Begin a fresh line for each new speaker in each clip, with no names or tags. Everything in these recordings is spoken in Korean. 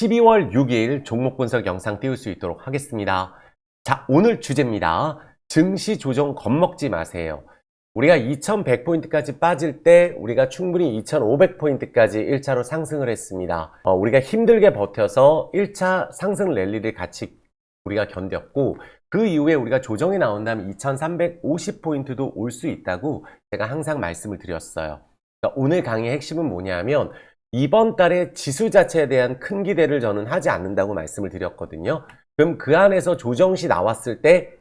12월 6일 종목 분석 영상 띄울 수 있도록 하겠습니다. 자, 오늘 주제입니다. 증시 조정 겁먹지 마세요. 우리가 2100포인트까지 빠질 때 우리가 충분히 2500포인트까지 1차로 상승을 했습니다. 우리가 힘들게 버텨서 1차 상승 랠리를 같이 우리가 견뎠고, 그 이후에 우리가 조정이 나온다면 2350포인트도 올 수 있다고 제가 항상 말씀을 드렸어요. 그러니까 오늘 강의의 핵심은 뭐냐면, 이번 달에 지수 자체에 대한 큰 기대를 저는 하지 않는다고 말씀을 드렸거든요. 그럼 그 안에서 조정시 나왔을 때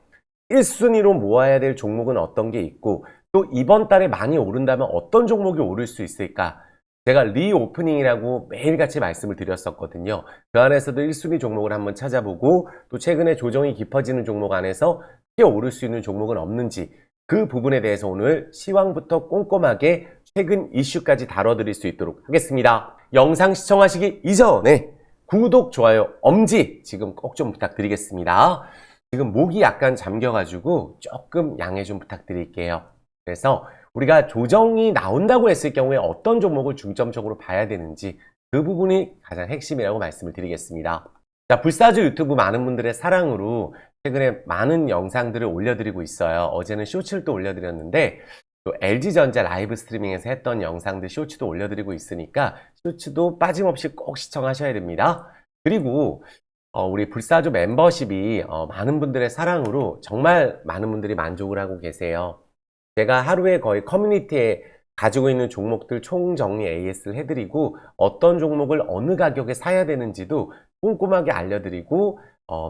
1순위로 모아야 될 종목은 어떤 게 있고, 또 이번 달에 많이 오른다면 어떤 종목이 오를 수 있을까? 제가 리오프닝이라고 매일같이 말씀을 드렸었거든요. 그 안에서도 1순위 종목을 한번 찾아보고, 또 최근에 조정이 깊어지는 종목 안에서 뛰어오를 수 있는 종목은 없는지, 그 부분에 대해서 오늘 시황부터 꼼꼼하게 최근 이슈까지 다뤄드릴 수 있도록 하겠습니다. 영상 시청하시기 이전에 구독, 좋아요, 엄지 지금 꼭 좀 부탁드리겠습니다. 지금 목이 약간 잠겨가지고 조금 양해 좀 부탁드릴게요. 그래서 우리가 조정이 나온다고 했을 경우에 어떤 종목을 중점적으로 봐야 되는지, 그 부분이 가장 핵심이라고 말씀을 드리겠습니다. 자, 불사조 유튜브 많은 분들의 사랑으로 최근에 많은 영상들을 올려드리고 있어요. 어제는 쇼츠를 또 올려드렸는데, 또 LG전자 라이브 스트리밍에서 했던 영상들 쇼츠도 올려드리고 있으니까 쇼츠도 빠짐없이 꼭 시청하셔야 됩니다. 그리고 우리 불사조 멤버십이 많은 분들의 사랑으로 정말 많은 분들이 만족을 하고 계세요. 제가 하루에 거의 커뮤니티에 가지고 있는 종목들 총정리 AS를 해드리고, 어떤 종목을 어느 가격에 사야 되는지도 꼼꼼하게 알려드리고,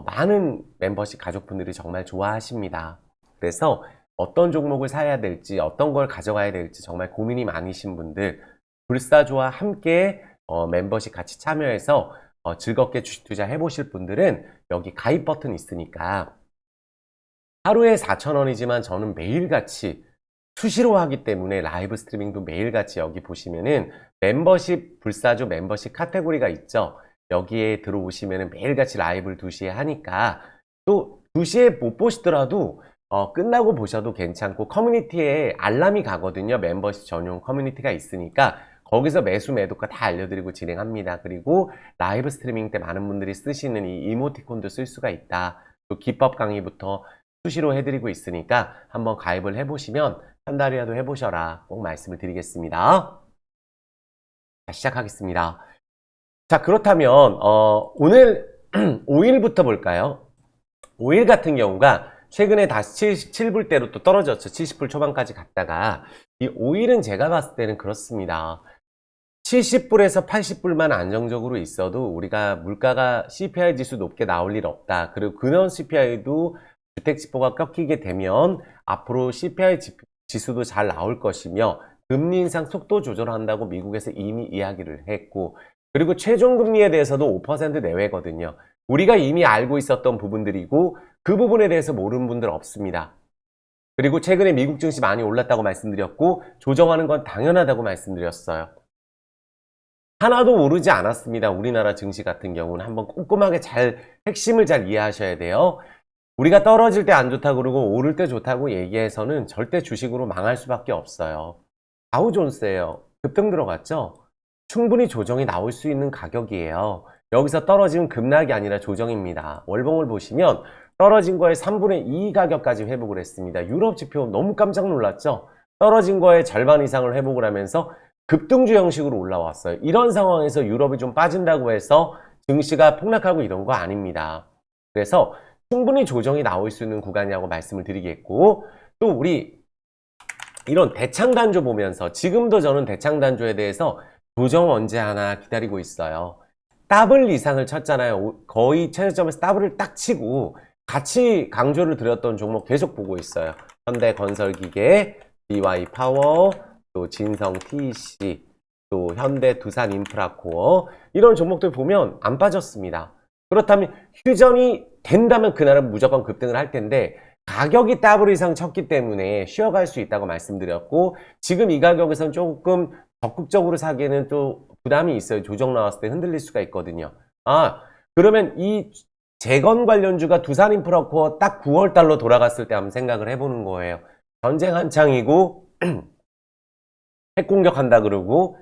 많은 멤버십 가족분들이 정말 좋아하십니다. 그래서 어떤 종목을 사야 될지, 어떤 걸 가져가야 될지 정말 고민이 많으신 분들, 불사조와 함께 멤버십 같이 참여해서 즐겁게 주식 투자 해보실 분들은 여기 가입 버튼 있으니까, 하루에 4,000원이지만 저는 매일같이 수시로 하기 때문에 라이브 스트리밍도 매일같이 여기 보시면은 멤버십, 불사조 멤버십 카테고리가 있죠. 여기에 들어오시면은 매일같이 라이브를 2시에 하니까, 또 2시에 못 보시더라도 끝나고 보셔도 괜찮고, 커뮤니티에 알람이 가거든요. 멤버십 전용 커뮤니티가 있으니까 거기서 매수 매도가 다 알려드리고 진행합니다. 그리고 라이브 스트리밍 때 많은 분들이 쓰시는 이 이모티콘도 쓸 수가 있다. 또 기법 강의부터 수시로 해드리고 있으니까 한번 가입을 해보시면 한 달이라도 해보셔라 꼭 말씀을 드리겠습니다. 자, 시작하겠습니다. 자, 그렇다면 오늘 5일부터 볼까요? 5일 같은 경우가 최근에 다시 77불대로 또 떨어졌죠. 70불 초반까지 갔다가, 이 5일은 제가 봤을 때는 그렇습니다. 70불에서 80불만 안정적으로 있어도 우리가 물가가 CPI 지수 높게 나올 일 없다. 그리고 근원 CPI도 주택지표가 꺾이게 되면 앞으로 CPI 지수도 잘 나올 것이며, 금리 인상 속도 조절한다고 미국에서 이미 이야기를 했고, 그리고 최종금리에 대해서도 5% 내외거든요. 우리가 이미 알고 있었던 부분들이고, 그 부분에 대해서 모르는 분들 없습니다. 그리고 최근에 미국 증시 많이 올랐다고 말씀드렸고, 조정하는 건 당연하다고 말씀드렸어요. 하나도 오르지 않았습니다. 우리나라 증시 같은 경우는 한번 꼼꼼하게 핵심을 잘 이해하셔야 돼요. 우리가 떨어질 때 안 좋다고 그러고 오를 때 좋다고 얘기해서는 절대 주식으로 망할 수밖에 없어요. 다우존스예요. 급등 들어갔죠? 충분히 조정이 나올 수 있는 가격이에요. 여기서 떨어지면 급락이 아니라 조정입니다. 월봉을 보시면 떨어진 거의 3분의 2 가격까지 회복을 했습니다. 유럽 지표 너무 깜짝 놀랐죠? 떨어진 거의 절반 이상을 회복을 하면서 급등주 형식으로 올라왔어요. 이런 상황에서 유럽이 좀 빠진다고 해서 증시가 폭락하고 이런 거 아닙니다. 그래서 충분히 조정이 나올 수 있는 구간이라고 말씀을 드리겠고, 또 우리 이런 대창단조 보면서 지금도 저는 대창단조에 대해서 조정 언제 하나 기다리고 있어요. 더블 이상을 쳤잖아요. 거의 최저점에서 더블을 딱 치고 같이 강조를 드렸던 종목 계속 보고 있어요. 현대건설기계, DY파워, 또 진성TC, 또 현대두산인프라코어, 이런 종목들 보면 안 빠졌습니다. 그렇다면 휴전이 된다면 그날은 무조건 급등을 할 텐데, 가격이 더블 이상 쳤기 때문에 쉬어갈 수 있다고 말씀드렸고, 지금 이 가격에서는 조금 적극적으로 사기에는 또 부담이 있어요. 조정 나왔을 때 흔들릴 수가 있거든요. 그러면 이 재건 관련주가 두산인프라코어 딱 9월달로 돌아갔을 때 한번 생각을 해보는 거예요. 전쟁 한창이고 핵공격한다 그러고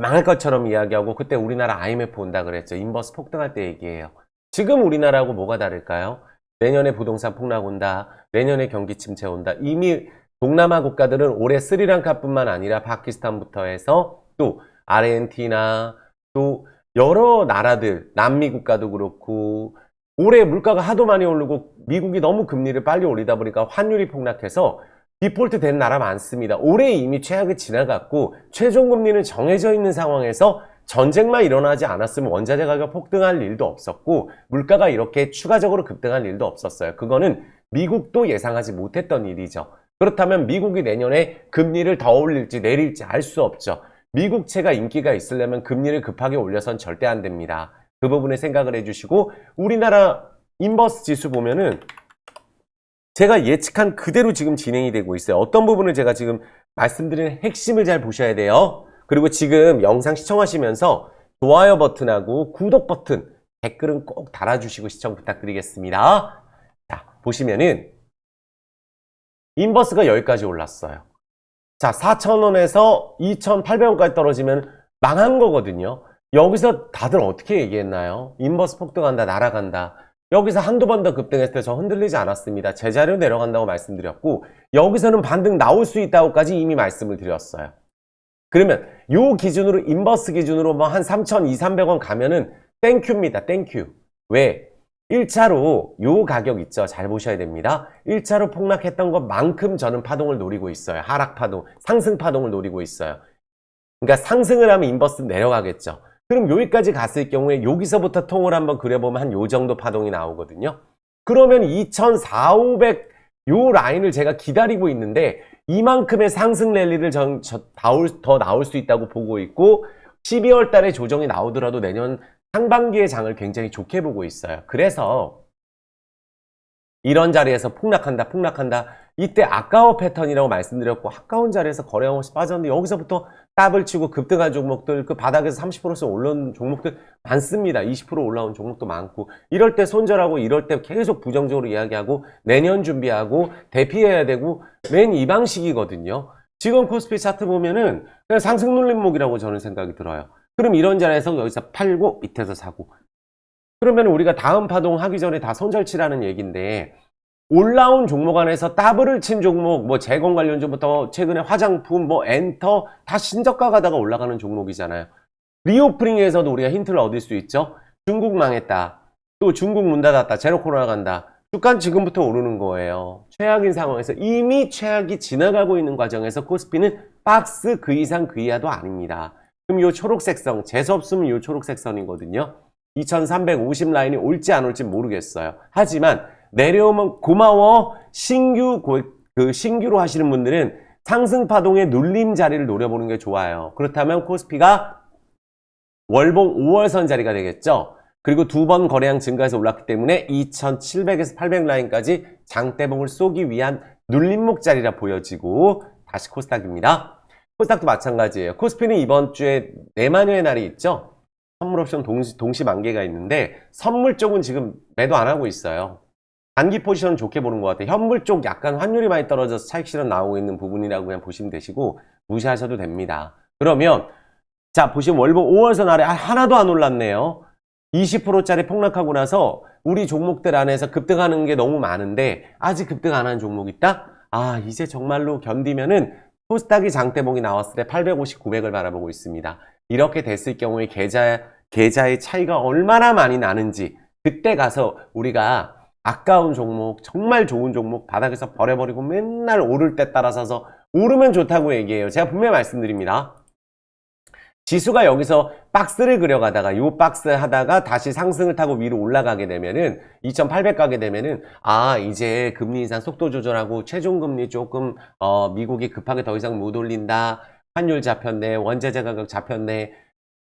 망할 것처럼 이야기하고 그때 우리나라 IMF 온다 그랬죠. 인버스 폭등할 때 얘기예요. 지금 우리나라하고 뭐가 다를까요? 내년에 부동산 폭락 온다. 내년에 경기 침체 온다. 이미 동남아 국가들은 올해 스리랑카뿐만 아니라 파키스탄부터 해서 또 아르헨티나 또 여러 나라들 남미 국가도 그렇고 올해 물가가 하도 많이 오르고 미국이 너무 금리를 빨리 올리다 보니까 환율이 폭락해서 디폴트 된 나라 많습니다. 올해 이미 최악이 지나갔고 최종 금리는 정해져 있는 상황에서 전쟁만 일어나지 않았으면 원자재 가격 폭등할 일도 없었고 물가가 이렇게 추가적으로 급등할 일도 없었어요. 그거는 미국도 예상하지 못했던 일이죠. 그렇다면 미국이 내년에 금리를 더 올릴지 내릴지 알 수 없죠. 미국채가 인기가 있으려면 금리를 급하게 올려선 절대 안 됩니다. 그 부분에 생각을 해주시고 우리나라 인버스 지수 보면은 제가 예측한 그대로 지금 진행이 되고 있어요. 어떤 부분을 제가 지금 말씀드리는 핵심을 잘 보셔야 돼요. 그리고 지금 영상 시청하시면서 좋아요 버튼하고 구독 버튼, 댓글은 꼭 달아주시고 시청 부탁드리겠습니다. 자, 보시면은 인버스가 여기까지 올랐어요. 자, 4,000원에서 2,800원까지 떨어지면 망한 거거든요. 여기서 다들 어떻게 얘기했나요? 인버스 폭등한다, 날아간다. 여기서 한두 번 더 급등했을 때 저 흔들리지 않았습니다. 제자리로 내려간다고 말씀드렸고 여기서는 반등 나올 수 있다고까지 이미 말씀을 드렸어요. 그러면 요 기준으로 인버스 기준으로 뭐 한 3,200~300원 가면은 땡큐입니다. 땡큐. 왜? 1차로 요 가격 있죠. 잘 보셔야 됩니다. 1차로 폭락했던 것만큼 저는 파동을 노리고 있어요. 하락 파동, 상승 파동을 노리고 있어요. 그러니까 상승을 하면 인버스 내려가겠죠. 그럼 여기까지 갔을 경우에 여기서부터 통을 한번 그려보면 한 요 정도 파동이 나오거든요. 그러면 2,400, 요 라인을 제가 기다리고 있는데 이만큼의 상승 랠리를 더 나올 수 있다고 보고 있고 12월 달에 조정이 나오더라도 내년 상반기의 장을 굉장히 좋게 보고 있어요. 그래서 이런 자리에서 폭락한다. 이때 아까워 패턴이라고 말씀드렸고 아까운 자리에서 거래량 없이 빠졌는데 여기서부터 더블 치고 급등한 종목들 그 바닥에서 30%씩 올라온 종목들 많습니다. 20% 올라온 종목도 많고 이럴 때 손절하고 이럴 때 계속 부정적으로 이야기하고 내년 준비하고 대피해야 되고 맨 이 방식이거든요. 지금 코스피 차트 보면은 그냥 상승 눌림목이라고 저는 생각이 들어요. 그럼 이런 자리에서 여기서 팔고 밑에서 사고 그러면 우리가 다음 파동 하기 전에 다 손절치라는 얘기인데 올라온 종목 안에서 더블을 친 종목, 뭐 재건 관련주부터 최근에 화장품, 뭐 엔터 다 신저가 가다가 올라가는 종목이잖아요. 리오프닝에서도 우리가 힌트를 얻을 수 있죠. 중국 망했다. 또 중국 문 닫았다. 제로 코로나 간다. 주가 지금부터 오르는 거예요. 최악인 상황에서 이미 최악이 지나가고 있는 과정에서 코스피는 박스 그 이상 그 이하도 아닙니다. 그럼 요 초록색 선, 재수없으면 요 초록색 선이거든요. 2350 라인이 올지 안 올지 모르겠어요. 하지만 내려오면 고마워. 신규로 하시는 분들은 상승 파동의 눌림 자리를 노려보는 게 좋아요. 그렇다면 코스피가 월봉 5월선 자리가 되겠죠. 그리고 두 번 거래량 증가해서 올랐기 때문에 2700에서 800 라인까지 장대봉을 쏘기 위한 눌림목 자리라 보여지고 다시 코스닥입니다. 코스닥도 마찬가지예요. 코스피는 이번 주에 내만여의 날이 있죠. 선물 옵션 동시 만기가 있는데 선물 쪽은 지금 매도 안 하고 있어요. 단기 포지션은 좋게 보는 것 같아요. 현물 쪽 약간 환율이 많이 떨어져서 차익 실현 나오고 있는 부분이라고 그냥 보시면 되시고 무시하셔도 됩니다. 그러면 자 보시면 월봉 5월선 아래 하나도 안 올랐네요. 20%짜리 폭락하고 나서 우리 종목들 안에서 급등하는 게 너무 많은데 아직 급등 안 하는 종목 있다? 아 이제 정말로 견디면은 코스닥이 장대봉이 나왔을 때 850, 900을 바라보고 있습니다. 이렇게 됐을 경우에 계좌의 차이가 얼마나 많이 나는지 그때 가서 우리가 아까운 종목, 정말 좋은 종목 바닥에서 버려버리고 맨날 오를 때 따라서서 오르면 좋다고 얘기해요. 제가 분명히 말씀드립니다. 지수가 여기서 박스를 그려가다가 요 박스 하다가 다시 상승을 타고 위로 올라가게 되면은 2800 가게 되면은 아 이제 금리 인상 속도 조절하고 최종금리 조금 미국이 급하게 더 이상 못 올린다. 환율 잡혔네. 원자재 가격 잡혔네.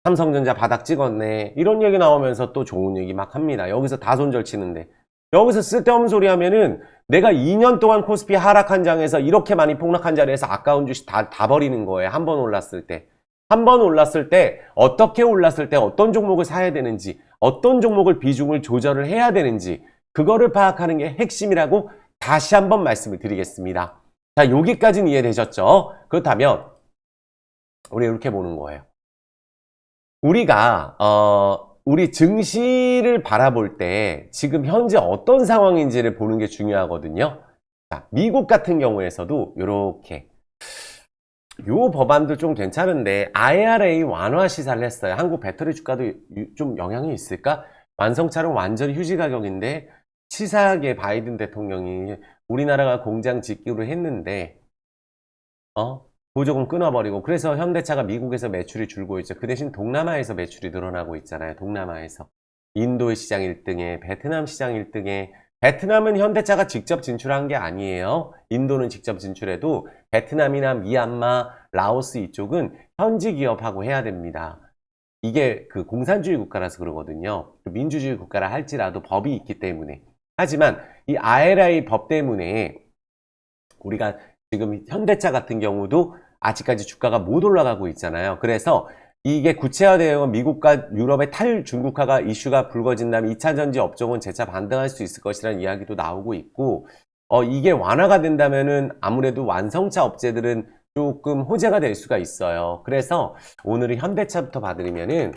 삼성전자 바닥 찍었네. 이런 얘기 나오면서 또 좋은 얘기 막 합니다. 여기서 다 손절 치는데 여기서 쓸데없는 소리 하면은 내가 2년 동안 코스피 하락한 장에서 이렇게 많이 폭락한 자리에서 아까운 주식 다 버리는 거예요. 한 번 올랐을 때. 한 번 올랐을 때 어떻게 올랐을 때 어떤 종목을 사야 되는지 어떤 종목을 비중을 조절을 해야 되는지 그거를 파악하는 게 핵심이라고 다시 한번 말씀을 드리겠습니다. 자 여기까지는 이해되셨죠? 그렇다면 우리 이렇게 보는 거예요. 우리가 우리 증시를 바라볼 때 지금 현재 어떤 상황인지를 보는 게 중요하거든요. 자, 미국 같은 경우에서도 이렇게 요 법안도 좀 괜찮은데 IRA 완화 시사를 했어요. 한국 배터리 주가도 좀 영향이 있을까? 완성차는 완전히 휴지 가격인데 치사하게 바이든 대통령이 우리나라가 공장 짓기로 했는데 보조금 끊어버리고 그래서 현대차가 미국에서 매출이 줄고 있죠. 그 대신 동남아에서 매출이 늘어나고 있잖아요. 동남아에서. 인도의 시장 1등에 베트남 시장 1등에 베트남은 현대차가 직접 진출한 게 아니에요. 인도는 직접 진출해도 베트남이나 미얀마, 라오스 이쪽은 현지 기업하고 해야 됩니다. 이게 그 공산주의 국가라서 그러거든요. 민주주의 국가라 할지라도 법이 있기 때문에. 하지만 이 IRA 법 때문에 우리가 지금 현대차 같은 경우도 아직까지 주가가 못 올라가고 있잖아요. 그래서 이게 구체화되어 미국과 유럽의 탈중국화가 이슈가 불거진다면 2차 전지 업종은 재차 반등할 수 있을 것이라는 이야기도 나오고 있고 이게 완화가 된다면은 아무래도 완성차 업체들은 조금 호재가 될 수가 있어요. 그래서 오늘은 현대차부터 봐드리면은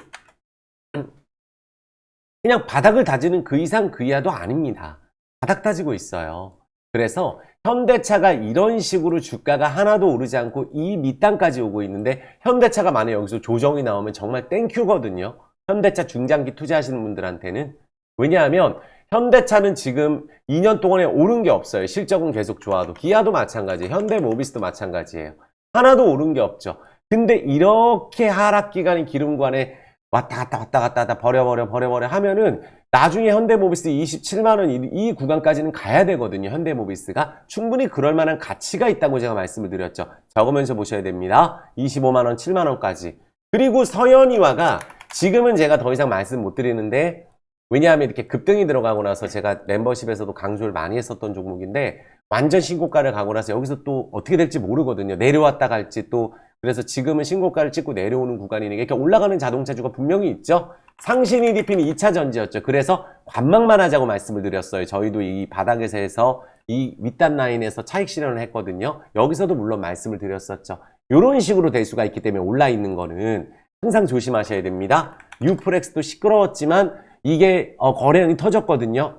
그냥 바닥을 다지는 그 이상 그 이하도 아닙니다. 바닥 다지고 있어요. 그래서 현대차가 이런 식으로 주가가 하나도 오르지 않고 이 밑단까지 오고 있는데 현대차가 만약 여기서 조정이 나오면 정말 땡큐거든요. 현대차 중장기 투자하시는 분들한테는. 왜냐하면 현대차는 지금 2년 동안에 오른 게 없어요. 실적은 계속 좋아도. 기아도 마찬가지예요. 현대모비스도 마찬가지예요. 하나도 오른 게 없죠. 근데 이렇게 하락 기간이 기름관에 왔다 갔다 버려 하면은 나중에 현대모비스 27만원 이 구간까지는 가야 되거든요. 현대모비스가 충분히 그럴 만한 가치가 있다고 제가 말씀을 드렸죠. 적으면서 보셔야 됩니다. 25만원, 7만원까지. 그리고 서현이와가 지금은 제가 더 이상 말씀 못 드리는데 왜냐하면 이렇게 급등이 들어가고 나서 제가 멤버십에서도 강조를 많이 했었던 종목인데 완전 신고가를 가고 나서 여기서 또 어떻게 될지 모르거든요. 내려왔다 갈지 또 그래서 지금은 신고가를 찍고 내려오는 구간이니까 이렇게 올라가는 자동차주가 분명히 있죠. 상신 EDP는 2차 전지였죠. 그래서 관망만 하자고 말씀을 드렸어요. 저희도 이 바닥에서 해서 이 윗단 라인에서 차익 실현을 했거든요. 여기서도 물론 말씀을 드렸었죠. 이런 식으로 될 수가 있기 때문에 올라 있는 거는 항상 조심하셔야 됩니다. 유프렉스도 시끄러웠지만 이게 거래량이 터졌거든요.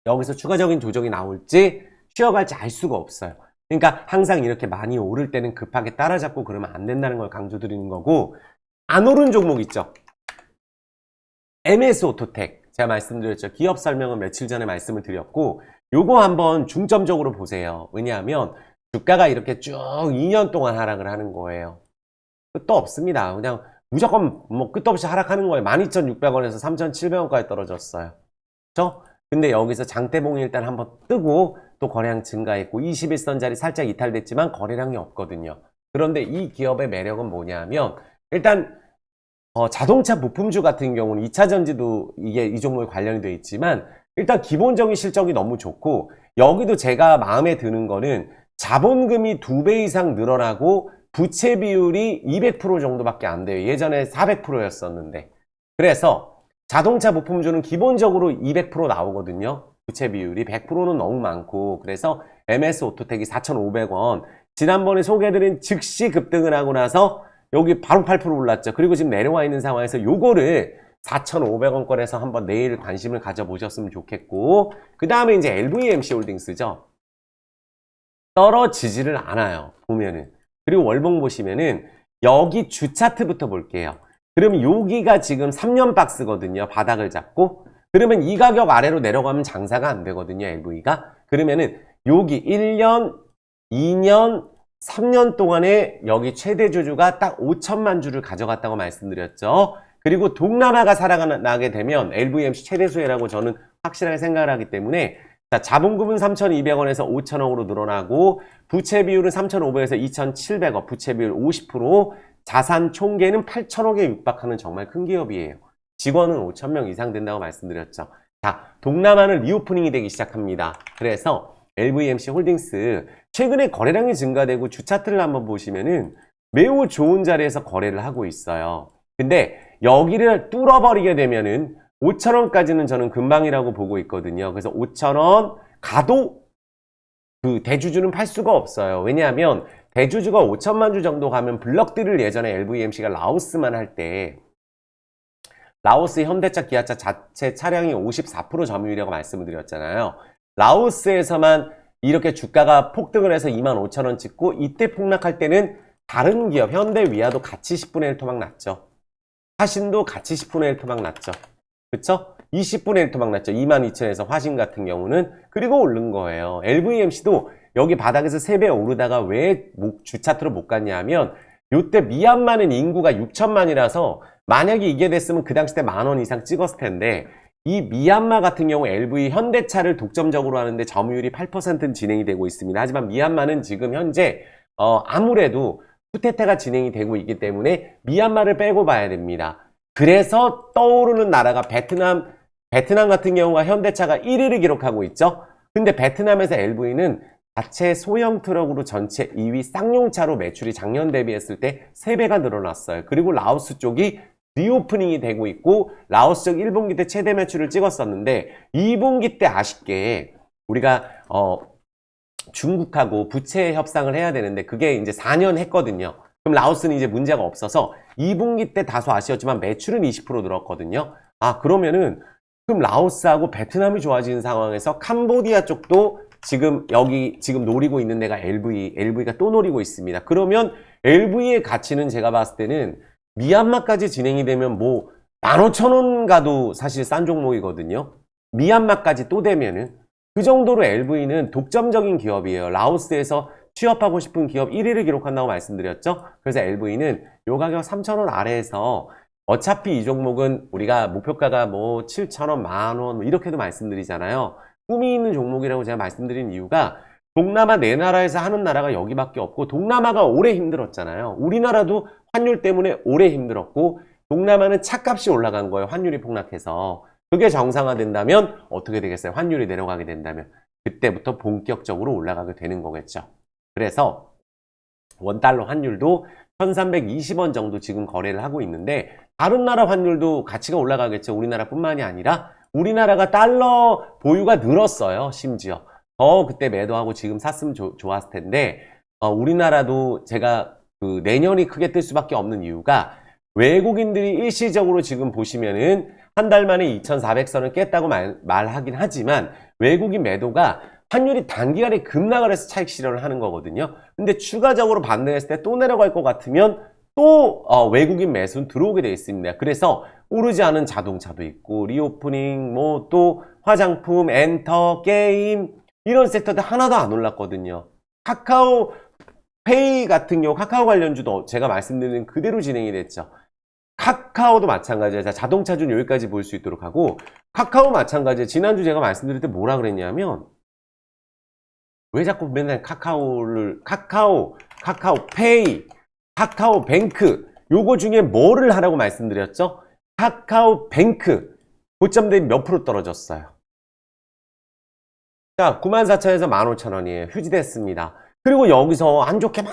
여기서 추가적인 조정이 나올지 쉬어갈지 알 수가 없어요. 그러니까 항상 이렇게 많이 오를 때는 급하게 따라잡고 그러면 안 된다는 걸 강조드리는 거고 안 오른 종목 있죠. MS 오토텍 제가 말씀드렸죠. 기업 설명은 며칠 전에 말씀을 드렸고 요거 한번 중점적으로 보세요. 왜냐하면 주가가 이렇게 쭉 2년 동안 하락을 하는 거예요. 끝도 없습니다. 그냥 무조건 뭐 끝도 없이 하락하는 거예요. 12,600원에서 3,700원까지 떨어졌어요. 그렇죠? 근데 여기서 장대봉이 일단 한번 뜨고 또 거래량 증가했고 21선짜리 살짝 이탈됐지만 거래량이 없거든요. 그런데 이 기업의 매력은 뭐냐면 일단 자동차 부품주 같은 경우는 2차 전지도 이게 이 종목에 관련이 돼 있지만 일단 기본적인 실적이 너무 좋고 여기도 제가 마음에 드는 거는 자본금이 2배 이상 늘어나고 부채 비율이 200% 정도밖에 안 돼요. 예전에 400%였었는데 그래서 자동차 부품주는 기본적으로 200% 나오거든요. 부채 비율이 100%는 너무 많고 그래서 MS 오토텍이 4,500원 지난번에 소개해드린 즉시 급등을 하고 나서 여기 바로 8% 올랐죠. 그리고 지금 내려와 있는 상황에서 요거를 4,500원 거래서 한번 내일 관심을 가져보셨으면 좋겠고 그 다음에 이제 LVMC 홀딩스죠. 떨어지지를 않아요. 보면은. 그리고 월봉 보시면은 여기 주 차트부터 볼게요. 그러면 여기가 지금 3년 박스거든요. 바닥을 잡고. 그러면 이 가격 아래로 내려가면 장사가 안 되거든요. LV가. 그러면은 여기 1년, 2년, 3년 동안에 여기 최대 주주가 딱 5천만 주를 가져갔다고 말씀드렸죠. 그리고 동남아가 살아나게 되면 LVMC 최대 수혜라고 저는 확실하게 생각을 하기 때문에 자, 자본금은 3,200원에서 5,000억으로 늘어나고 부채 비율은 3,500에서 2,700억, 부채 비율 50%, 자산 총계는 8,000억에 육박하는 정말 큰 기업이에요. 직원은 5,000명 이상 된다고 말씀드렸죠. 자, 동남아는 리오프닝이 되기 시작합니다. 그래서 LVMC 홀딩스 최근에 거래량이 증가되고 주차트를 한번 보시면은 매우 좋은 자리에서 거래를 하고 있어요. 근데 여기를 뚫어버리게 되면은 5,000원까지는 저는 금방이라고 보고 있거든요. 그래서 5,000원 가도 그 대주주는 팔 수가 없어요. 왜냐하면 대주주가 5천만 주 정도 가면 블럭들을 예전에 LVMC가 라오스만 할 때 라오스 현대차, 기아차 자체 차량이 54% 점유율이라고 말씀을 드렸잖아요. 라오스에서만 이렇게 주가가 폭등을 해서 25,000원 찍고 이때 폭락할 때는 다른 기업, 현대, 위아도 같이 10분의 1 토막 났죠. 화신도 같이 10분의 1 토막 났죠. 그쵸? 20분의 1 토막 났죠. 22,000에서 화신 같은 경우는. 그리고 오른 거예요. LVMC도 여기 바닥에서 3배 오르다가 왜 주차트로 못 갔냐 하면 요때 미얀마는 인구가 6천만이라서 만약에 이게 됐으면 그 당시 때 10,000원 이상 찍었을 텐데 이 미얀마 같은 경우 LV 현대차를 독점적으로 하는데 점유율이 8%는 진행이 되고 있습니다. 하지만 미얀마는 지금 현재 아무래도 쿠데타가 진행이 되고 있기 때문에 미얀마를 빼고 봐야 됩니다. 그래서 떠오르는 나라가 베트남 같은 경우가 현대차가 1위를 기록하고 있죠. 근데 베트남에서 LV는 자체 소형 트럭으로 전체 2위 쌍용차로 매출이 작년 대비했을 때 3배가 늘어났어요. 그리고 라오스 쪽이 리오프닝이 되고 있고 라오스 쪽 1분기 때 최대 매출을 찍었었는데 2분기 때 아쉽게 우리가 중국하고 부채 협상을 해야 되는데 그게 이제 4년 했거든요. 그럼 라오스는 이제 문제가 없어서 2분기 때 다소 아쉬웠지만 매출은 20% 늘었거든요. 그러면은 그럼 라오스하고 베트남이 좋아지는 상황에서 캄보디아 쪽도 지금 노리고 있는 데가 LV가 또 노리고 있습니다. 그러면 LV의 가치는 제가 봤을 때는 미얀마까지 진행이 되면 뭐 15,000원 가도 사실 싼 종목이거든요. 미얀마까지 또 되면은 그 정도로 LV는 독점적인 기업이에요. 라오스에서 취업하고 싶은 기업 1위를 기록한다고 말씀드렸죠. 그래서 LV는 요 가격 3,000원 아래에서 어차피 이 종목은 우리가 목표가가 뭐 7,000원, 10,000원 뭐 이렇게도 말씀드리잖아요. 꿈이 있는 종목이라고 제가 말씀드린 이유가 동남아 네 나라에서 하는 나라가 여기밖에 없고 동남아가 오래 힘들었잖아요. 우리나라도 환율 때문에 오래 힘들었고 동남아는 차값이 올라간 거예요. 환율이 폭락해서. 그게 정상화된다면 어떻게 되겠어요? 환율이 내려가게 된다면 그때부터 본격적으로 올라가게 되는 거겠죠. 그래서 원달러 환율도 1320원 정도 지금 거래를 하고 있는데 다른 나라 환율도 가치가 올라가겠죠. 우리나라뿐만이 아니라 우리나라가 달러 보유가 늘었어요. 심지어 그때 매도하고 지금 샀으면 좋았을 텐데 우리나라도 제가 그 내년이 크게 뜰 수밖에 없는 이유가 외국인들이 일시적으로 지금 보시면은 한 달 만에 2,400선을 깼다고 말하긴 하지만 외국인 매도가 환율이 단기간에 급락을 해서 차익 실현을 하는 거거든요. 근데 추가적으로 반등했을 때 또 내려갈 것 같으면 또 외국인 매수는 들어오게 돼 있습니다. 그래서 오르지 않은 자동차도 있고 리오프닝 뭐 또 화장품, 엔터, 게임 이런 섹터들 하나도 안 올랐거든요. 카카오페이 같은 경우 카카오 관련주도 제가 말씀드린 그대로 진행이 됐죠. 카카오도 마찬가지예요. 자동차주는 여기까지 볼 수 있도록 하고 카카오 마찬가지예요. 지난주 제가 말씀드릴 때 뭐라 그랬냐면 왜 자꾸 맨날 카카오페이, 카카오뱅크 요거 중에 뭐를 하라고 말씀드렸죠? 카카오뱅크 고점 대비 몇 프로 떨어졌어요? 자, 94,000원에서 15,000원이에요. 휴지됐습니다. 그리고 여기서 안 좋게 막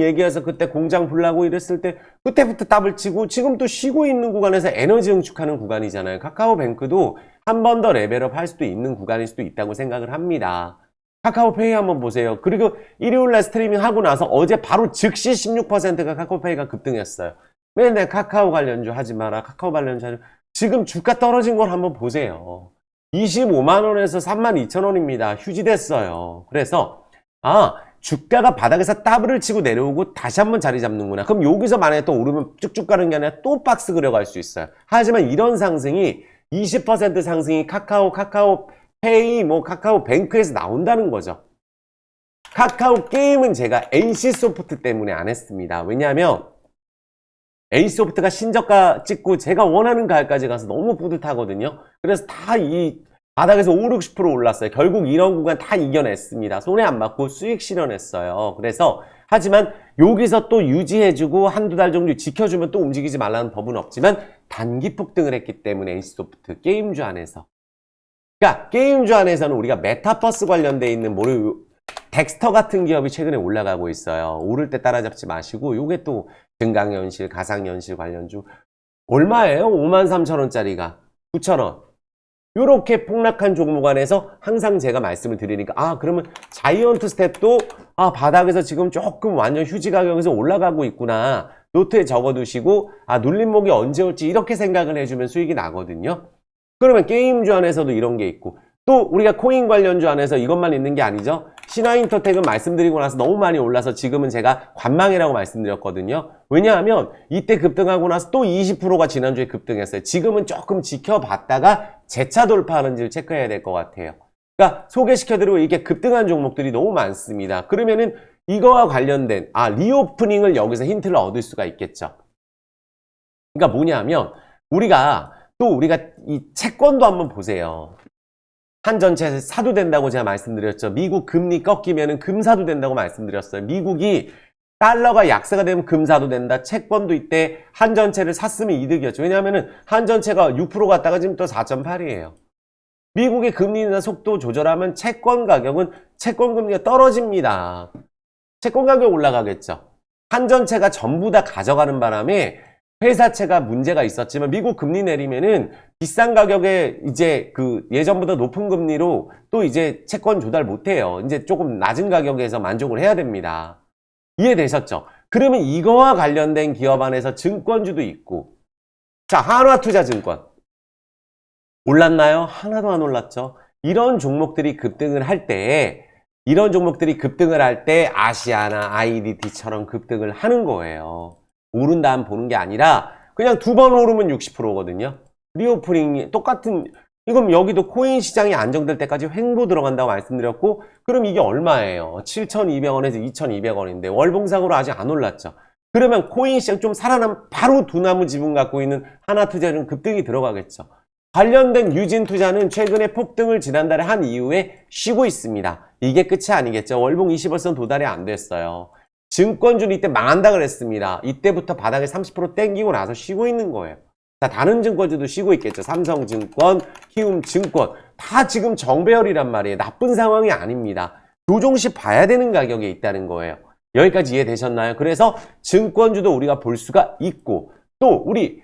얘기해서 그때 공장 불나고 이랬을 때 그때부터 답을 치고 지금 또 쉬고 있는 구간에서 에너지 응축하는 구간이잖아요. 카카오뱅크도 한 번 더 레벨업 할 수도 있는 구간일 수도 있다고 생각을 합니다. 카카오페이 한번 보세요. 그리고 일요일날 스트리밍 하고 나서 어제 바로 즉시 16%가 카카오페이가 급등했어요. 맨날 카카오 관련주 하지 마라. 카카오 관련주 하지 마라. 지금 주가 떨어진 걸 한번 보세요. 25만원에서 32,000원입니다. 휴지됐어요. 그래서 주가가 바닥에서 더블을 치고 내려오고 다시 한번 자리 잡는구나. 그럼 여기서 만약에 또 오르면 쭉쭉 가는 게 아니라 또 박스 그려갈 수 있어요. 하지만 이런 상승이 20% 상승이 카카오페이, 카카오뱅크에서 나온다는 거죠. 카카오 게임은 제가 NC소프트 때문에 안 했습니다. 왜냐하면 NC소프트가 신저가 찍고 제가 원하는 가격까지 가서 너무 뿌듯하거든요. 그래서 다 이 바닥에서 5, 60% 올랐어요. 결국 이런 구간 다 이겨냈습니다. 손해 안 받고 수익 실현했어요. 그래서 하지만 여기서 또 유지해주고 한두 달 정도 지켜주면 또 움직이지 말라는 법은 없지만 단기 폭등을 했기 때문에 NC소프트 게임주 안에서 그러니까 게임주 안에서는 우리가 메타버스 관련돼 있는 덱스터 같은 기업이 최근에 올라가고 있어요. 오를 때 따라잡지 마시고 요게 또 증강현실, 가상현실 관련주 얼마예요? 53,000원짜리가 9,000원 요렇게 폭락한 종목 안에서 항상 제가 말씀을 드리니까 그러면 자이언트 스텝도 바닥에서 지금 조금 완전 휴지 가격에서 올라가고 있구나. 노트에 적어두시고 눌림목이 언제 올지 이렇게 생각을 해주면 수익이 나거든요. 그러면 게임주 안에서도 이런 게 있고 또 우리가 코인 관련주 안에서 이것만 있는 게 아니죠. 신화인터텍은 말씀드리고 나서 너무 많이 올라서 지금은 제가 관망이라고 말씀드렸거든요. 왜냐하면 이때 급등하고 나서 또 20%가 지난주에 급등했어요. 지금은 조금 지켜봤다가 재차 돌파하는지를 체크해야 될 것 같아요. 그러니까 소개시켜드리고 이게 급등한 종목들이 너무 많습니다. 그러면은 이거와 관련된 리오프닝을 여기서 힌트를 얻을 수가 있겠죠. 그러니까 뭐냐면 우리가 이 채권도 한번 보세요. 한전채 사도 된다고 제가 말씀드렸죠. 미국 금리 꺾이면 금 사도 된다고 말씀드렸어요. 미국이 달러가 약세가 되면 금 사도 된다. 채권도 이때 한전채를 샀으면 이득이었죠. 왜냐하면 한전채가 6% 갔다가 지금 또 4.8이에요. 미국의 금리나 속도 조절하면 채권 가격은 채권 금리가 떨어집니다. 채권 가격 올라가겠죠. 한전채가 전부 다 가져가는 바람에 회사채가 문제가 있었지만 미국 금리 내리면은 비싼 가격에 이제 예전보다 높은 금리로 또 이제 채권 조달 못해요. 이제 조금 낮은 가격에서 만족을 해야 됩니다. 이해되셨죠? 그러면 이거와 관련된 기업 안에서 증권주도 있고 자, 한화투자증권 올랐나요? 하나도 안 올랐죠. 이런 종목들이 급등을 할 때 아시아나 IDT처럼 급등을 하는 거예요. 오른다 안 보는 게 아니라 그냥 2번 오르면 60%거든요. 리오프닝이 똑같은 이건 여기도 코인 시장이 안정될 때까지 횡보 들어간다고 말씀드렸고 그럼 이게 얼마예요? 7,200원에서 2,200원인데 월봉상으로 아직 안 올랐죠. 그러면 코인 시장 좀 살아나면 바로 두나무 지분 갖고 있는 하나투자는 급등이 들어가겠죠. 관련된 유진투자는 최근에 폭등을 지난달에 한 이후에 쉬고 있습니다. 이게 끝이 아니겠죠. 월봉 20월선 도달이 안 됐어요. 증권주는 이때 망한다 그랬습니다. 이때부터 바닥에 30% 땡기고 나서 쉬고 있는 거예요. 자, 다른 증권주도 쉬고 있겠죠. 삼성증권, 키움증권 다 지금 정배열이란 말이에요. 나쁜 상황이 아닙니다. 조정시 봐야 되는 가격에 있다는 거예요. 여기까지 이해되셨나요? 그래서 증권주도 우리가 볼 수가 있고 또 우리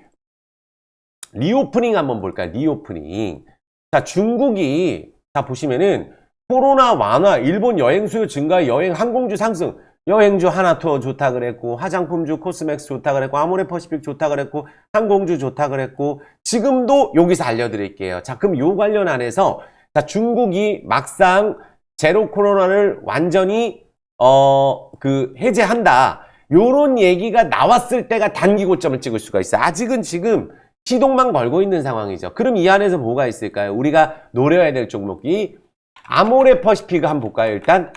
리오프닝 한번 볼까요? 리오프닝. 자, 중국이 보시면은 코로나 완화, 일본 여행 수요 증가, 여행 항공주 상승. 여행주 하나투어 좋다 그랬고 화장품주 코스맥스 좋다 그랬고 아모레퍼시픽 좋다 그랬고 항공주 좋다 그랬고 지금도 여기서 알려드릴게요. 자, 그럼 요 관련 안에서 중국이 막상 제로 코로나를 완전히 해제한다. 요런 얘기가 나왔을 때가 단기 고점을 찍을 수가 있어요. 아직은 지금 시동만 걸고 있는 상황이죠. 그럼 이 안에서 뭐가 있을까요? 우리가 노려야 될 종목이 아모레퍼시픽을 한번 볼까요? 일단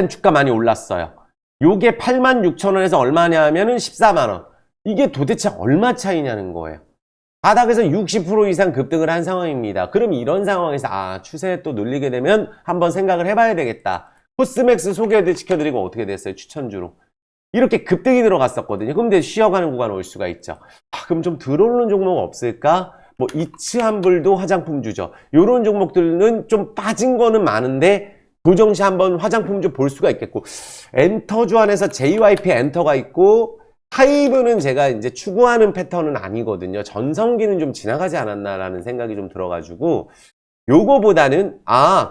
주가 많이 올랐어요. 요게 86,000원에서 얼마냐 하면은 14만원. 이게 도대체 얼마 차이냐는 거예요. 바닥에서 60% 이상 급등을 한 상황입니다. 그럼 이런 상황에서 추세에 또 눌리게 되면 한번 생각을 해봐야 되겠다. 코스맥스 소개시켜드리고 어떻게 됐어요? 추천주로. 이렇게 급등이 들어갔었거든요. 근데 쉬어가는 구간 올 수가 있죠. 그럼 좀 들어오는 종목 없을까? 뭐 이츠한불도 화장품주죠. 요런 종목들은 좀 빠진 거는 많은데 조정시 한번 화장품주 볼 수가 있겠고 엔터주 안에서 JYP 엔터가 있고 하이브는 제가 이제 추구하는 패턴은 아니거든요. 전성기는 좀 지나가지 않았나라는 생각이 좀 들어가지고 요거보다는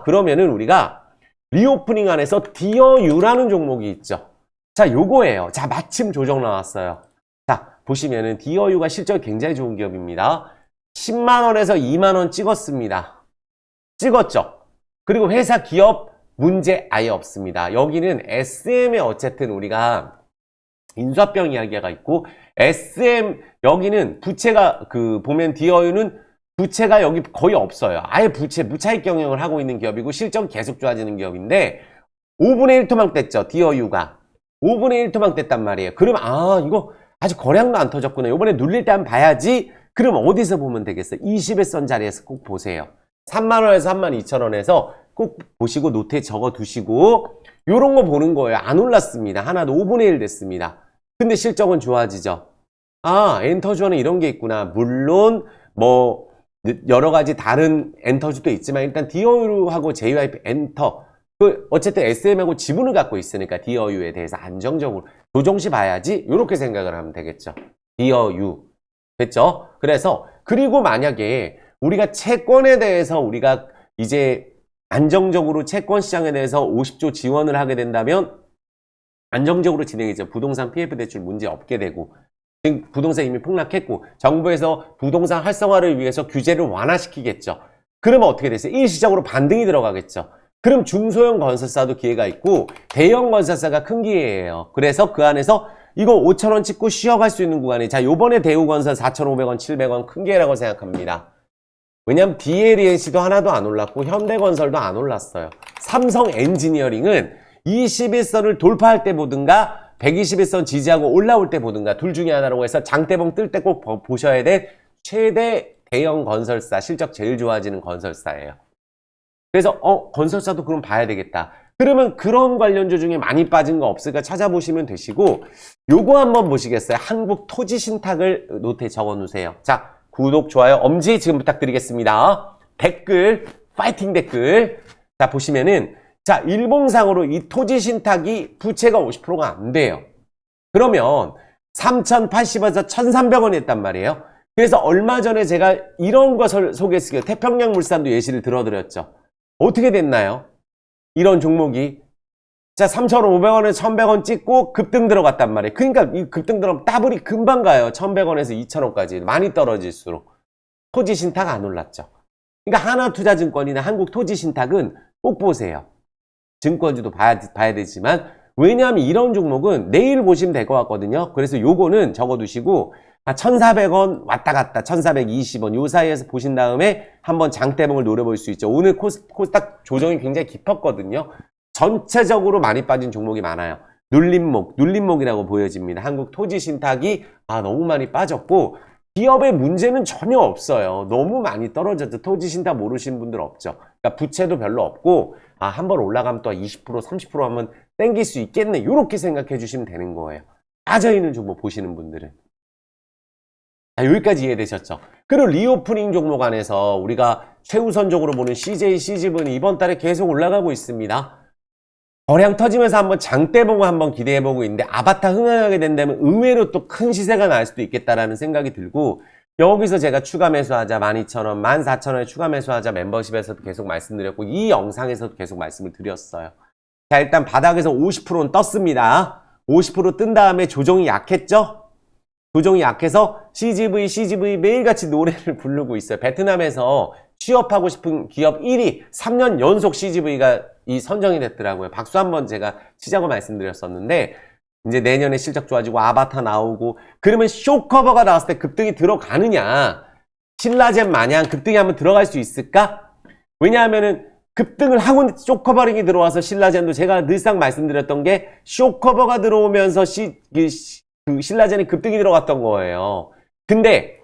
그러면은 우리가 리오프닝 안에서 디어유라는 종목이 있죠. 자, 요거예요. 자, 마침 조정 나왔어요. 자, 보시면은 디어유가 실적이 굉장히 좋은 기업입니다. 10만원에서 2만원 찍었습니다. 찍었죠. 그리고 회사 기업 문제 아예 없습니다. 여기는 SM에 어쨌든 우리가 인수합병 이야기가 있고 SM 여기는 부채가 보면 디어유는 부채가 여기 거의 없어요. 아예 무차익 경영을 하고 있는 기업이고 실적 계속 좋아지는 기업인데 5분의 1 토막됐죠. 디어유가 5분의 1 토막됐단 말이에요. 그럼 이거 아직 거래량도 안 터졌구나. 이번에 눌릴 때 한번 봐야지. 그럼 어디서 보면 되겠어요? 21선 자리에서 꼭 보세요. 3만원에서 32,000원에서 꼭 보시고 노트에 적어 두시고 요런 거 보는 거예요. 안 올랐습니다. 하나도 5분의 1 됐습니다. 근데 실적은 좋아지죠. 엔터주는 이런 게 있구나. 물론 뭐 여러 가지 다른 엔터주도 있지만 일단 디어유하고 JYP 엔터 어쨌든 SM하고 지분을 갖고 있으니까 디어유에 대해서 안정적으로 조정시 봐야지 이렇게 생각을 하면 되겠죠. 디어유 됐죠? 그래서 그리고 만약에 우리가 채권에 대해서 우리가 이제 안정적으로 채권 시장에 대해서 50조 지원을 하게 된다면 안정적으로 진행이죠. 부동산 PF 대출 문제 없게 되고 지금 부동산 이미 폭락했고 정부에서 부동산 활성화를 위해서 규제를 완화시키겠죠. 그러면 어떻게 됐어요? 일시적으로 반등이 들어가겠죠. 그럼 중소형 건설사도 기회가 있고 대형 건설사가 큰 기회예요. 그래서 그 안에서 이거 5,000원 찍고 쉬어갈 수 있는 구간이 자 요번에 대우건설 4,500원, 700원 큰 기회라고 생각합니다. 왜냐면 DLENC도 하나도 안 올랐고 현대건설도 안 올랐어요. 삼성 엔지니어링은 21선을 돌파할 때 보든가 121선 지지하고 올라올 때 보든가 둘 중에 하나라고 해서 장대봉 뜰 때 꼭 보셔야 될 최대 대형 건설사, 실적 제일 좋아지는 건설사예요. 그래서 건설사도 그럼 봐야 되겠다. 그러면 그런 관련주 중에 많이 빠진 거 없을까 찾아보시면 되시고 요거 한번 보시겠어요? 한국토지신탁을 노트에 적어 놓으세요. 자, 구독, 좋아요, 엄지 지금 부탁드리겠습니다. 댓글, 파이팅 댓글. 자, 보시면은 자, 일봉상으로 이 토지신탁이 부채가 50%가 안 돼요. 그러면 3,080원에서 1,300원 했단 말이에요. 그래서 얼마 전에 제가 이런 것을 소개했어요. 태평양물산도 예시를 들어드렸죠. 어떻게 됐나요? 이런 종목이 자 3,500원에 1,100원 찍고 급등 들어갔단 말이에요. 그러니까 이 급등 들어가면 더블이 금방 가요. 1,100원에서 2,000원까지 많이 떨어질수록 토지신탁 안 올랐죠. 그러니까 하나투자증권이나 한국토지신탁은 꼭 보세요. 증권주도 봐야 되지만 왜냐하면 이런 종목은 내일 보시면 될 것 같거든요. 그래서 요거는 적어두시고 1,400원 왔다 갔다 1,420원 요 사이에서 보신 다음에 한번 장대봉을 노려볼 수 있죠. 오늘 코스닥 조정이 굉장히 깊었거든요. 전체적으로 많이 빠진 종목이 많아요. 눌림목이라고 보여집니다. 한국토지신탁이 너무 많이 빠졌고 기업의 문제는 전혀 없어요. 너무 많이 떨어졌죠. 토지신탁 모르시는 분들 없죠. 그러니까 부채도 별로 없고 한번 올라가면 또 20% 30% 한번 땡길 수 있겠네. 이렇게 생각해 주시면 되는 거예요. 빠져있는 종목 보시는 분들은. 여기까지 이해되셨죠? 그리고 리오프닝 종목 안에서 우리가 최우선적으로 보는 CJ, CGV는 이번 달에 계속 올라가고 있습니다. 거량 터지면서 한번 장대보고 한번 기대해보고 있는데 아바타 흥행하게 된다면 의외로 또 큰 시세가 날 수도 있겠다라는 생각이 들고 여기서 제가 추가 매수하자 12,000원, 14,000원에 추가 매수하자 멤버십에서도 계속 말씀드렸고 이 영상에서도 계속 말씀을 드렸어요. 자 일단 바닥에서 50%는 떴습니다. 50% 뜬 다음에 조정이 약했죠? 조정이 약해서 CGV 매일같이 노래를 부르고 있어요. 베트남에서 취업하고 싶은 기업 1위 3년 연속 CGV가 선정이 됐더라고요. 박수 한번 제가 치자고 말씀드렸었는데 이제 내년에 실적 좋아지고 아바타 나오고 그러면 쇼커버가 나왔을 때 급등이 들어가느냐 신라젠 마냥 급등이 한번 들어갈 수 있을까? 왜냐하면은 급등을 하고 쇼커버링이 들어와서 신라젠도 제가 늘상 말씀드렸던 게 쇼커버가 들어오면서 신라젠이 급등이 들어갔던 거예요. 근데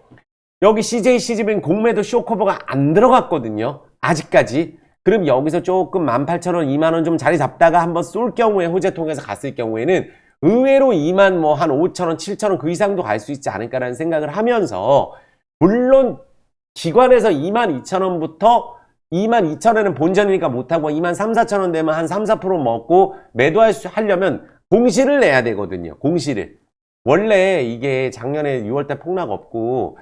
여기 CJ, CGV는 공매도 쇼커버가 안 들어갔거든요. 아직까지. 그럼 여기서 조금 18,000원, 2만원 좀 자리 잡다가 한번 쏠 경우에 호재 통해서 갔을 경우에는 의외로 2만 한 5,000원, 7,000원 그 이상도 갈 수 있지 않을까라는 생각을 하면서 물론 기관에서 22,000원부터 22,000원은 본전이니까 못하고 23,000-24,000원 되면 한 3-4% 먹고 매도하려면 공시를 내야 되거든요. 공시를. 원래 이게 작년에 6월달 폭락 없고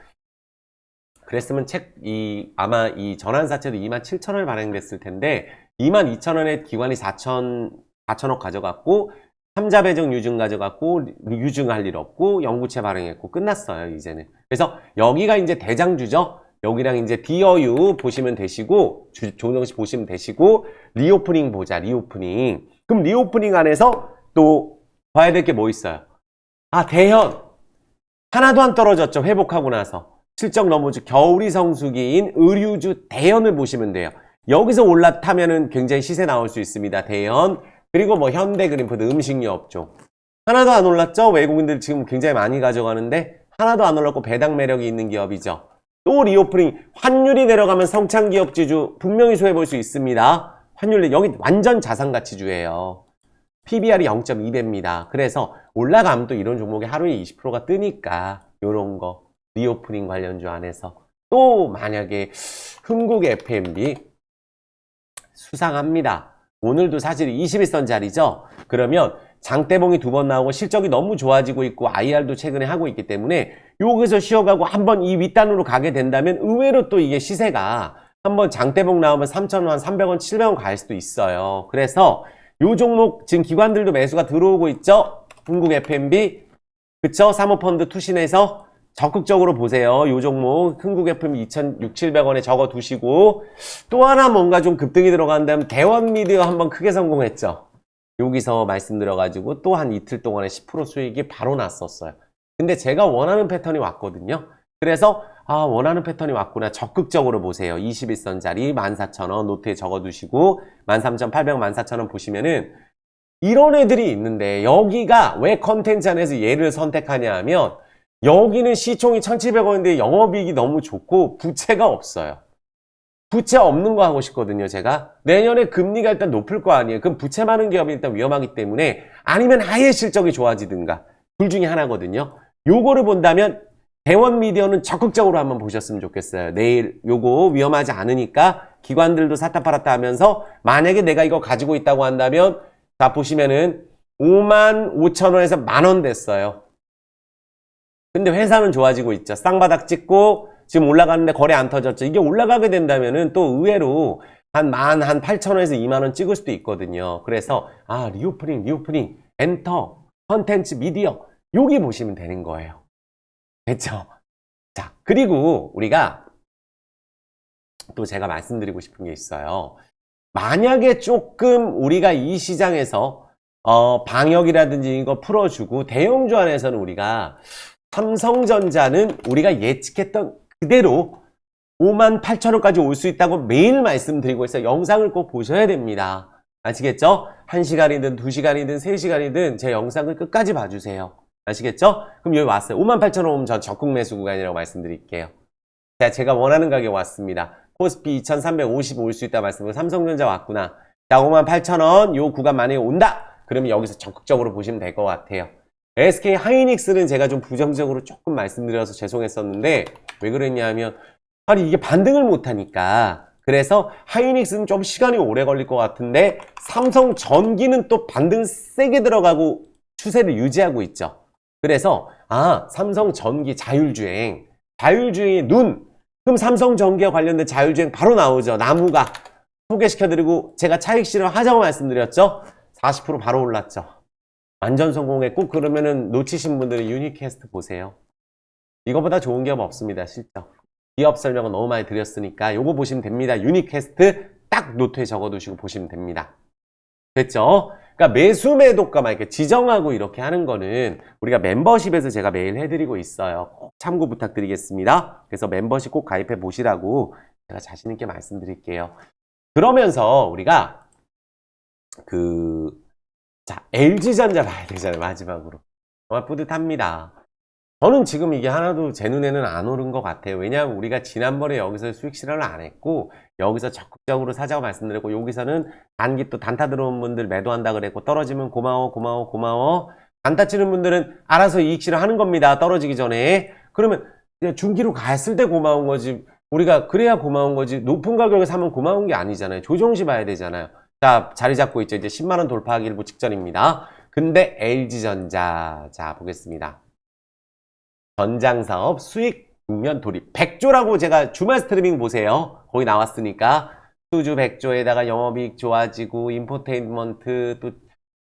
그랬으면 아마 이 전환사채도 27,000원에 발행됐을 텐데 22,000원에 기관이 4,000억 가져갔고 3자 배정 유증 가져갔고 유증할 일 없고 영구채 발행했고 끝났어요 이제는. 그래서 여기가 이제 대장주죠. 여기랑 이제 디어유 보시면 되시고 조정시 보시면 되시고 리오프닝 보자. 리오프닝. 그럼 리오프닝 안에서 또 봐야 될 게 뭐 있어요? 대현 하나도 안 떨어졌죠. 회복하고 나서 실적 너무주 겨울이 성수기인 의류주 대현을 보시면 돼요. 여기서 올라타면은 굉장히 시세 나올 수 있습니다. 대현 그리고 뭐 현대그린푸드 음식료 업종 하나도 안 올랐죠. 외국인들 지금 굉장히 많이 가져가는데 하나도 안 올랐고 배당 매력이 있는 기업이죠. 또 리오프닝 환율이 내려가면 성창기업지주 분명히 소해볼 수 있습니다. 환율이 여기 완전 자산가치주예요. PBR이 0.2배입니다. 그래서 올라가면 또 이런 종목이 하루에 20%가 뜨니까 요런 거 리오프닝 관련주 안에서 또 만약에 흥국 F&B 수상합니다. 오늘도 사실 21선 자리죠. 그러면 장대봉이 2번 나오고 실적이 너무 좋아지고 있고 IR도 최근에 하고 있기 때문에 여기서 쉬어가고 한번 이 윗단으로 가게 된다면 의외로 또 이게 시세가 한번 장대봉 나오면 3,000원, 300원, 700원 갈 수도 있어요. 그래서 요 종목 지금 기관들도 매수가 들어오고 있죠. 한국 F&B 그쵸? 사모펀드 투신해서 적극적으로 보세요. 요 종목 흥국 FM 2,600~700원에 적어 두시고 또 하나 뭔가 좀 급등이 들어간다면 대원미디어 한번 크게 성공했죠. 여기서 말씀드려가지고 또 한 이틀 동안에 10% 수익이 바로 났었어요. 근데 제가 원하는 패턴이 왔거든요. 그래서 원하는 패턴이 왔구나. 적극적으로 보세요. 21선짜리 14,000원 노트에 적어 두시고 13,800원, 14,000원 보시면은 이런 애들이 있는데 여기가 왜 컨텐츠 안에서 얘를 선택하냐 하면 여기는 시총이 1,700원인데 영업이익이 너무 좋고 부채가 없어요. 부채 없는 거 하고 싶거든요, 제가. 내년에 금리가 일단 높을 거 아니에요. 그럼 부채 많은 기업이 일단 위험하기 때문에 아니면 아예 실적이 좋아지든가 둘 중에 하나거든요. 요거를 본다면 대원미디어는 적극적으로 한번 보셨으면 좋겠어요. 내일 요거 위험하지 않으니까 기관들도 샀다 팔았다 하면서 만약에 내가 이거 가지고 있다고 한다면 자 보시면은 55,000원에서 10,000원 됐어요. 근데 회사는 좋아지고 있죠. 쌍바닥 찍고 지금 올라가는데 거래 안 터졌죠. 이게 올라가게 된다면은 또 의외로 한 18,000원에서 20,000원 찍을 수도 있거든요. 그래서 리오프닝, 엔터, 컨텐츠, 미디어 여기 보시면 되는 거예요. 됐죠? 자, 그리고 우리가 또 제가 말씀드리고 싶은 게 있어요. 만약에 조금 우리가 이 시장에서 방역이라든지 이거 풀어주고 대형주 안에서는 우리가 삼성전자는 우리가 예측했던 그대로 58,000원까지 올 수 있다고 매일 말씀드리고 있어요. 영상을 꼭 보셔야 됩니다. 아시겠죠? 1시간이든 2시간이든 3시간이든 제 영상을 끝까지 봐주세요. 아시겠죠? 그럼 여기 왔어요. 58,000원 오면 저 적극 매수 구간이라고 말씀드릴게요. 자, 제가 원하는 가격 왔습니다. 코스피 2,350 올 수 있다 말씀드리고 삼성전자 왔구나. 자, 58,000원 요 구간 만약에 온다? 그러면 여기서 적극적으로 보시면 될 것 같아요. SK 하이닉스는 제가 좀 부정적으로 조금 말씀드려서 죄송했었는데 왜 그랬냐면 아니 이게 반등을 못하니까 그래서 하이닉스는 좀 시간이 오래 걸릴 것 같은데 삼성전기는 또 반등 세게 들어가고 추세를 유지하고 있죠. 그래서 삼성전기 자율주행의 눈 그럼 삼성전기와 관련된 자율주행 바로 나오죠. 나무가 소개시켜드리고 제가 차익 실현하자고 말씀드렸죠. 40% 바로 올랐죠. 완전 성공했고 그러면은 놓치신 분들은 유니캐스트 보세요. 이거보다 좋은 기업 없습니다. 실적. 기업 설명은 너무 많이 드렸으니까 요거 보시면 됩니다. 유니캐스트 딱 노트에 적어두시고 보시면 됩니다. 됐죠? 그러니까 매수 매도가 막 이렇게 지정하고 이렇게 하는 거는 우리가 멤버십에서 제가 매일 해드리고 있어요. 꼭 참고 부탁드리겠습니다. 그래서 멤버십 꼭 가입해 보시라고 제가 자신 있게 말씀드릴게요. 그러면서 우리가 자, LG전자 봐야 되잖아요, 마지막으로. 정말 뿌듯합니다. 저는 지금 이게 하나도 제 눈에는 안 오른 것 같아요. 왜냐하면 우리가 지난번에 여기서 수익 실현을 안 했고, 여기서 적극적으로 사자고 말씀드렸고, 여기서는 단기 또 단타 들어온 분들 매도한다 그랬고, 떨어지면 고마워. 단타 치는 분들은 알아서 이익 실현하는 겁니다. 떨어지기 전에. 그러면 중기로 갔을 때 고마운 거지. 우리가 그래야 고마운 거지. 높은 가격에 사면 고마운 게 아니잖아요. 조정시 봐야 되잖아요. 자, 자리 잡고 있죠. 이제 10만원 돌파하기 일부 직전입니다. 근데 LG전자. 자, 보겠습니다. 전장사업 수익 국면 돌입. 100조라고 제가 주말 스트리밍 보세요. 거기 나왔으니까. 수주 100조에다가 영업이익 좋아지고, 인포테인먼트, 또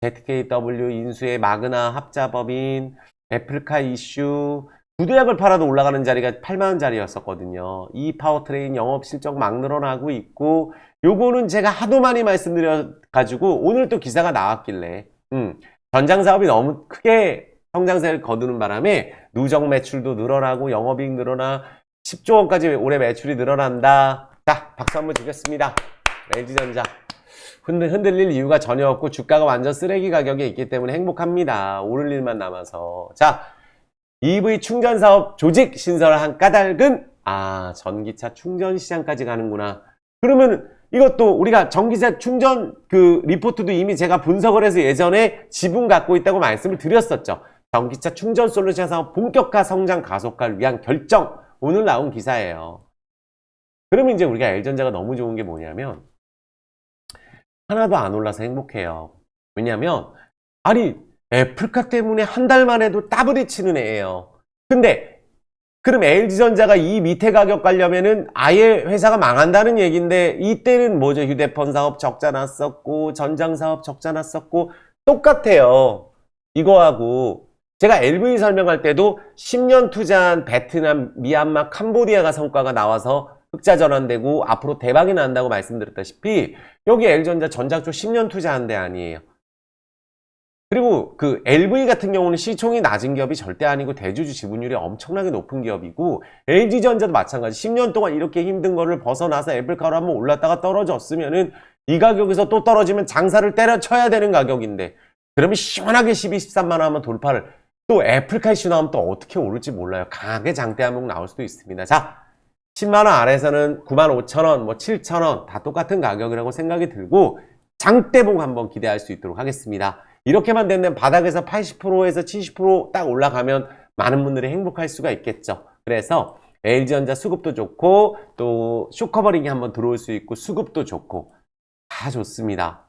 ZKW, 인수의 마그나 합자법인, 애플카 이슈, 구두약을 팔아도 올라가는 자리가 8만원짜리였었거든요. 이 파워트레인 영업 실적 막 늘어나고 있고, 요거는 제가 하도 많이 말씀드려가지고 오늘 또 기사가 나왔길래 전장사업이 너무 크게 성장세를 거두는 바람에 누적 매출도 늘어나고 영업이익 늘어나 10조 원까지 올해 매출이 늘어난다. 자, 박수 한번 주겠습니다. LG전자 흔들릴 이유가 전혀 없고 주가가 완전 쓰레기 가격에 있기 때문에 행복합니다. 오를 일만 남아서. 자, EV 충전사업 조직 신설한 까닭은 전기차 충전 시장까지 가는구나. 그러면 이것도 우리가 전기차 충전 리포트도 이미 제가 분석을 해서 예전에 지분 갖고 있다고 말씀을 드렸었죠. 전기차 충전 솔루션 사업 본격화 성장 가속화를 위한 결정. 오늘 나온 기사예요. 그러면 이제 우리가 L전자가 너무 좋은 게 뭐냐면 하나도 안 올라서 행복해요. 왜냐면 아니, 애플카 때문에 한 달만 해도 따블이 치는 애예요. 근데 그럼 LG전자가 이 밑에 가격 가려면은 아예 회사가 망한다는 얘기인데, 이때는 뭐죠? 휴대폰 사업 적자 났었고 전장 사업 적자 났었고 똑같아요. 이거하고 제가 LV 설명할 때도 10년 투자한 베트남, 미얀마, 캄보디아가 성과가 나와서 흑자 전환되고 앞으로 대박이 난다고 말씀드렸다시피 여기 LG전자 전작 쪽 10년 투자한 데 아니에요. 그리고 그 LV 같은 경우는 시총이 낮은 기업이 절대 아니고 대주주 지분율이 엄청나게 높은 기업이고, LG전자도 마찬가지. 10년 동안 이렇게 힘든 거를 벗어나서 애플카로 한번 올랐다가 떨어졌으면은 이 가격에서 또 떨어지면 장사를 때려쳐야 되는 가격인데, 그러면 시원하게 12, 13만 원 하면 돌파를, 또 애플카 이슈 나오면 또 어떻게 오를지 몰라요. 강하게 장대 한몫 나올 수도 있습니다. 자, 10만 원 아래에서는 9만 5천 원, 뭐 7천 원 다 똑같은 가격이라고 생각이 들고 장대봉 한번 기대할 수 있도록 하겠습니다. 이렇게만 되면 바닥에서 80%에서 70% 딱 올라가면 많은 분들이 행복할 수가 있겠죠. 그래서 LG전자 수급도 좋고 또 쇼커버링이 한번 들어올 수 있고 수급도 좋고 다 좋습니다.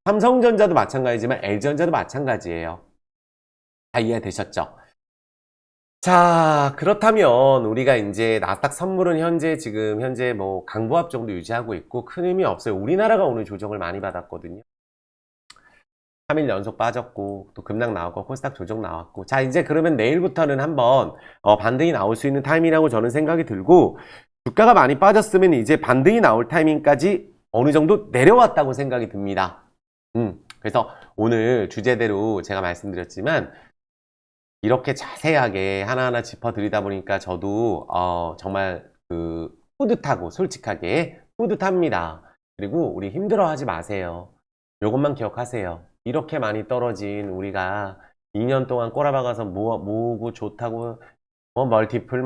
삼성전자도 마찬가지지만 LG전자도 마찬가지예요. 다 이해되셨죠? 자, 그렇다면 우리가 이제 나스닥 선물은 현재 뭐 강보합 정도 유지하고 있고 큰 의미 없어요. 우리나라가 오늘 조정을 많이 받았거든요. 3일 연속 빠졌고 또 급락 나왔고 코스닥 조정 나왔고, 자 이제 그러면 내일부터는 한번 반등이 나올 수 있는 타이밍이라고 저는 생각이 들고, 주가가 많이 빠졌으면 이제 반등이 나올 타이밍까지 어느 정도 내려왔다고 생각이 듭니다. 그래서 오늘 주제대로 제가 말씀드렸지만 이렇게 자세하게 하나하나 짚어드리다 보니까 저도 정말 뿌듯하고 솔직하게 뿌듯합니다. 그리고 우리 힘들어하지 마세요. 요것만 기억하세요. 이렇게 많이 떨어진 우리가 2년 동안 꼬라박아서 모으고 좋다고 멀티플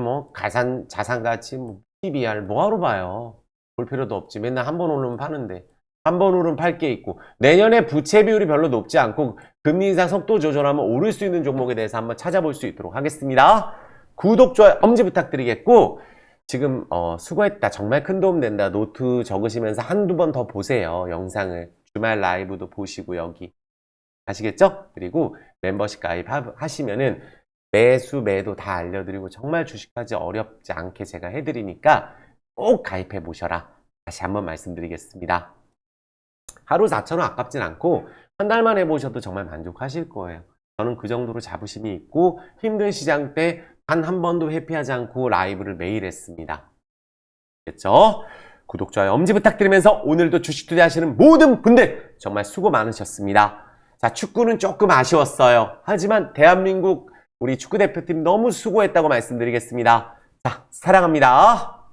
자산가치 PBR 뭐하러 봐요. 볼 필요도 없지. 맨날 한 번 오르면 파는데, 한 번 오르면 팔 게 있고, 내년에 부채 비율이 별로 높지 않고 금리 인상 속도 조절하면 오를 수 있는 종목에 대해서 한번 찾아볼 수 있도록 하겠습니다. 구독, 좋아요, 엄지 부탁드리겠고, 지금 수고했다, 정말 큰 도움 된다 노트 적으시면서 한두 번 더 보세요. 영상을 주말 라이브도 보시고 여기 아시겠죠? 그리고 멤버십 가입하시면은 매수 매도 다 알려드리고 정말 주식하지 어렵지 않게 제가 해드리니까 꼭 가입해 보셔라. 다시 한번 말씀드리겠습니다. 하루 4,000원 아깝진 않고 한 달만 해보셔도 정말 만족하실 거예요. 저는 그 정도로 자부심이 있고 힘든 시장 때 단 한 번도 회피하지 않고 라이브를 매일 했습니다. 됐죠? 구독, 좋아요, 엄지 부탁드리면서 오늘도 주식 투자하시는 모든 분들 정말 수고 많으셨습니다. 자, 축구는 조금 아쉬웠어요. 하지만 대한민국 우리 축구대표팀 너무 수고했다고 말씀드리겠습니다. 자, 사랑합니다.